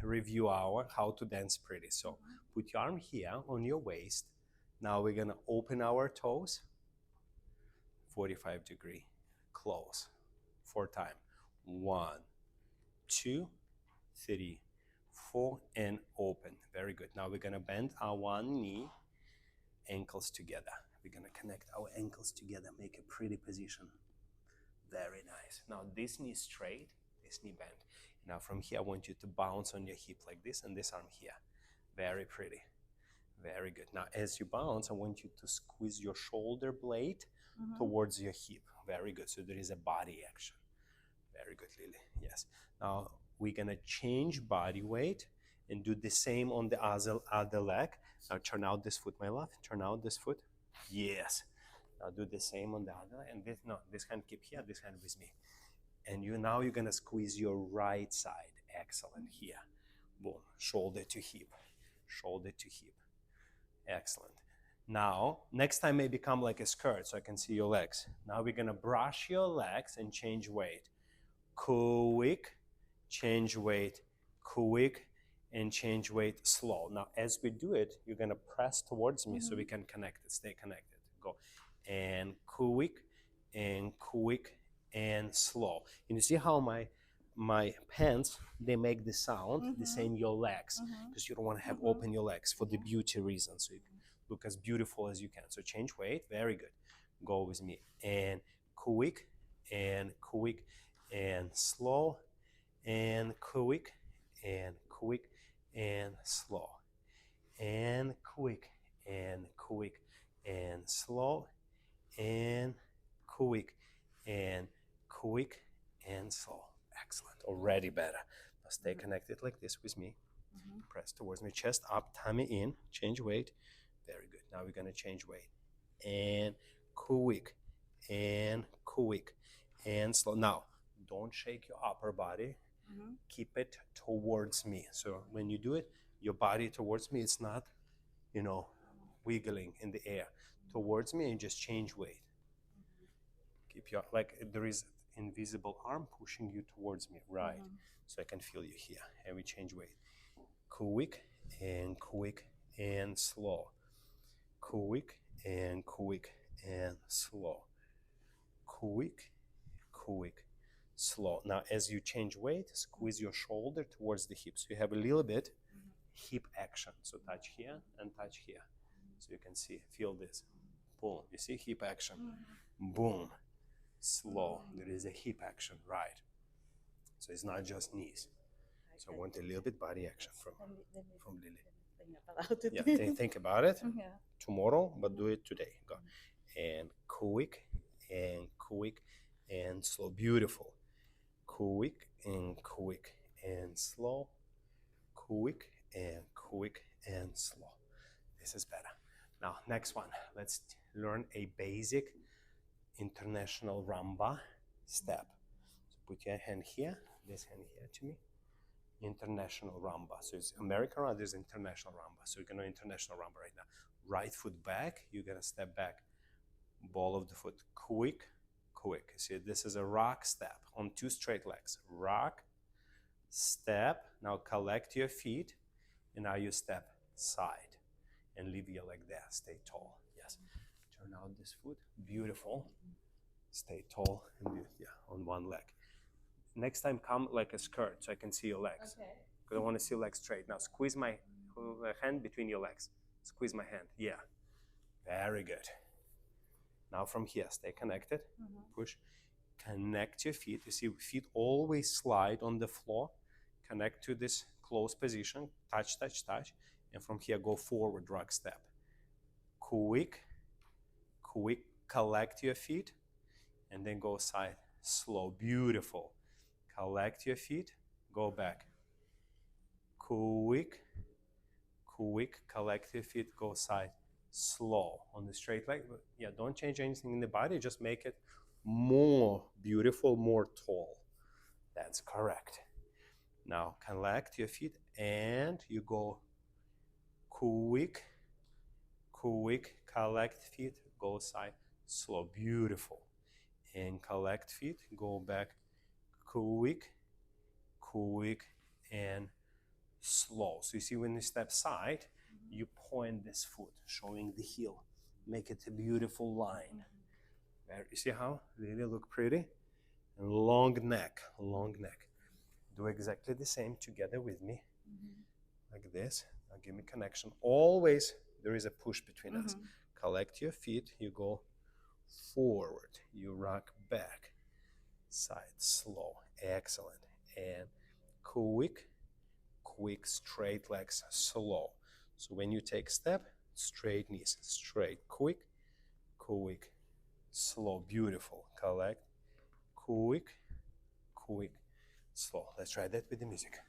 review our how to dance pretty. So put your arm here on your waist. Now we're gonna open our toes, 45-degree, close, 4 times. 1, 2, 3, 4, and open. Very good. Now we're gonna bend our one knee, ankles together. We're gonna connect our ankles together, make a pretty position. Very nice. Now this knee straight, this knee bent. Now from here, I want you to bounce on your hip like this and this arm here. Very pretty. Very good. Now as you bounce, I want you to squeeze your shoulder blade towards your hip. Very good. So there is a body action. Very good, Lily. Yes. Now we're gonna change body weight and do the same on the other leg. Now turn out this foot, my love. Turn out this foot. Yes. Now do the same on the other, and this hand keep here, this hand with me. And now you're gonna squeeze your right side. Excellent. Here. Boom. Shoulder to hip. Shoulder to hip. Excellent. Now, next time maybe come like a skirt so I can see your legs. Now we're gonna brush your legs and change weight. Quick, change weight, quick, and change weight slow. Now as we do it, you're gonna press towards me so we can connect it, stay connected. Go. And quick, and quick, and slow. And you see how my pants, they make the sound the same your legs, because you don't want to have open your legs for the beauty reason, so you can look as beautiful as you can. So change weight. Very good. Go with me. And quick, and slow, and quick, and slow, and quick, and slow, and quick, and slow. Excellent. Already better. Now stay connected like this with me. Press towards me. Chest up, tummy in. Change weight. Very good. Now we're gonna change weight. And quick, and slow. Now don't shake your upper body. Keep it towards me. So when you do it, your body towards me, it's not, wiggling in the air. Towards me, and just change weight. Keep your, like there is invisible arm pushing you towards me, right? So I can feel you here. And we change weight. Quick, and slow. Quick, and slow. Quick, slow. Now as you change weight, squeeze your shoulder towards the hip. So you have a little bit hip action. So touch here and touch here. So you can see, feel this. Boom. You see hip action. Boom. Slow. There is a hip action, right? So it's not just knees. So I want a little bit body action from Lily. Yeah, think about it tomorrow, but do it today. Go. And quick, and slow. Beautiful. Quick, and slow. Quick, and slow. This is better. Now, next one. Let's learn a basic international rumba step. So put your hand here, this hand here to me. International rumba. So it's American rumba, there's international rumba. So you're gonna international rumba right now. Right foot back, you're gonna step back. Ball of the foot, quick. See, this is a rock step on 2 straight legs. Rock, step. Now collect your feet, and now you step side and leave your leg there. Stay tall. Yes. Turn out this foot. Beautiful. Stay tall and on one leg. Next time come like a skirt so I can see your legs. Okay. Because I want to see your legs straight. Now squeeze my hand between your legs. Squeeze my hand. Yeah. Very good. Now from here, stay connected. Push. Connect your feet. You see, feet always slide on the floor. Connect to this close position. Touch. And from here, go forward, rock step. Quick. Collect your feet. And then go side. Slow. Beautiful. Collect your feet. Go back. Quick. Collect your feet. Go side. Slow on the straight leg. Yeah, don't change anything in the body. Just make it more beautiful, more tall. That's correct. Now collect your feet and you go quick. Collect feet. Go side. Slow. Beautiful. And collect feet. Go back. Quick and slow. So you see when you step side, you point this foot, showing the heel. Make it a beautiful line. You see how? Really look pretty? And long neck, long neck. Do exactly the same together with me. Like this. Now give me connection. Always there is a push between us. Collect your feet. You go forward. You rock back. Side, slow. Excellent. And quick, quick, straight legs, slow. So when you take step, straight knees, straight, quick, quick, slow, beautiful. Collect, quick, quick, slow. Let's try that with the music.